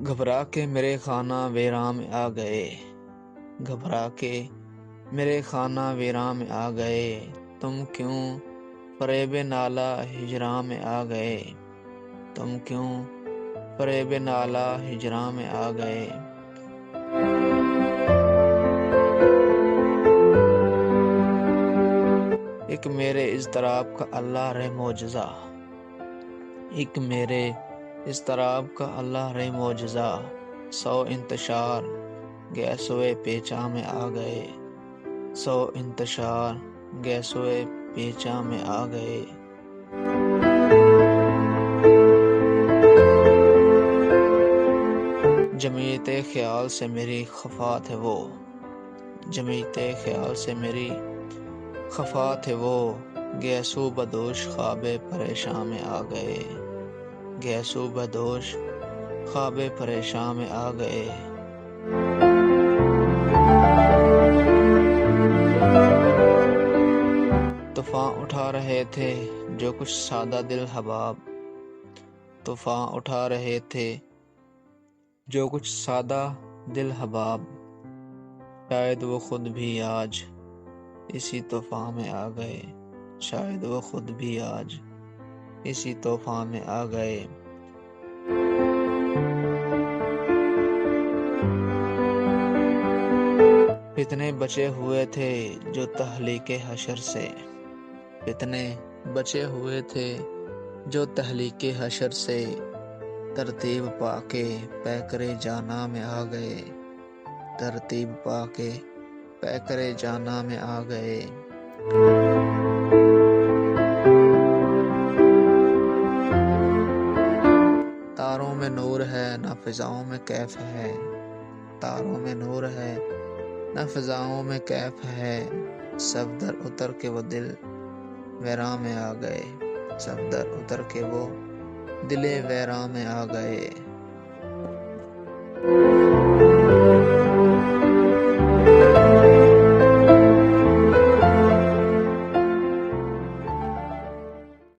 گھبرا کے میرے خانہ ویراں میں آ گئے، گھبرا کے میرے خانہ ویراں میں آ گئے، تم کیوں فریب نالہ ہجراں میں آ گئے، تم کیوں فریب نالہ ہجراں میں آ گئے۔ ایک میرے اضطراب کا اللہ رہ معجزہ، ایک میرے اضطراب کا اللہ رہ معجزہ، سو انتشار گیسوئے پیچاں میں آ گئے، سو انتشار گیسوئے پیچاں میں آ گئے۔ جمیت خیال سے میری خفا تھے وہ، جمیت خیال سے میری خفا تھے وہ، گیسو بدوش خواب پریشاں میں آ گئے، گیسو بدوش خواب پریشاں میں آ گئے۔ طوفان اٹھا رہے تھے جو کچھ سادہ دل حباب، طوفان اٹھا رہے تھے جو کچھ سادہ دل حباب، شاید وہ خود بھی آج اسی طوفان میں آ گئے، شاید وہ خود بھی آج اسی طوفان میں آ گئے۔ فتنے بچے ہوئے تھے جو تہلیک حشر سے، فتنے بچے ہوئے تھے جو تہلیک حشر سے، ترتیب پا کے پیکرے جانا میں آ گئے، ترتیب پا کے پیکرے جانا میں آ گئے۔ تاروں میں نور ہے نہ فضاؤں میں کیف ہے، تاروں میں نور ہے نہ فضاؤں میں کیف ہے، صفدر اتر کے وہ دل ویراں میں آ گئے، صفدر اتر کے وہ دل ویراں میں آ گئے۔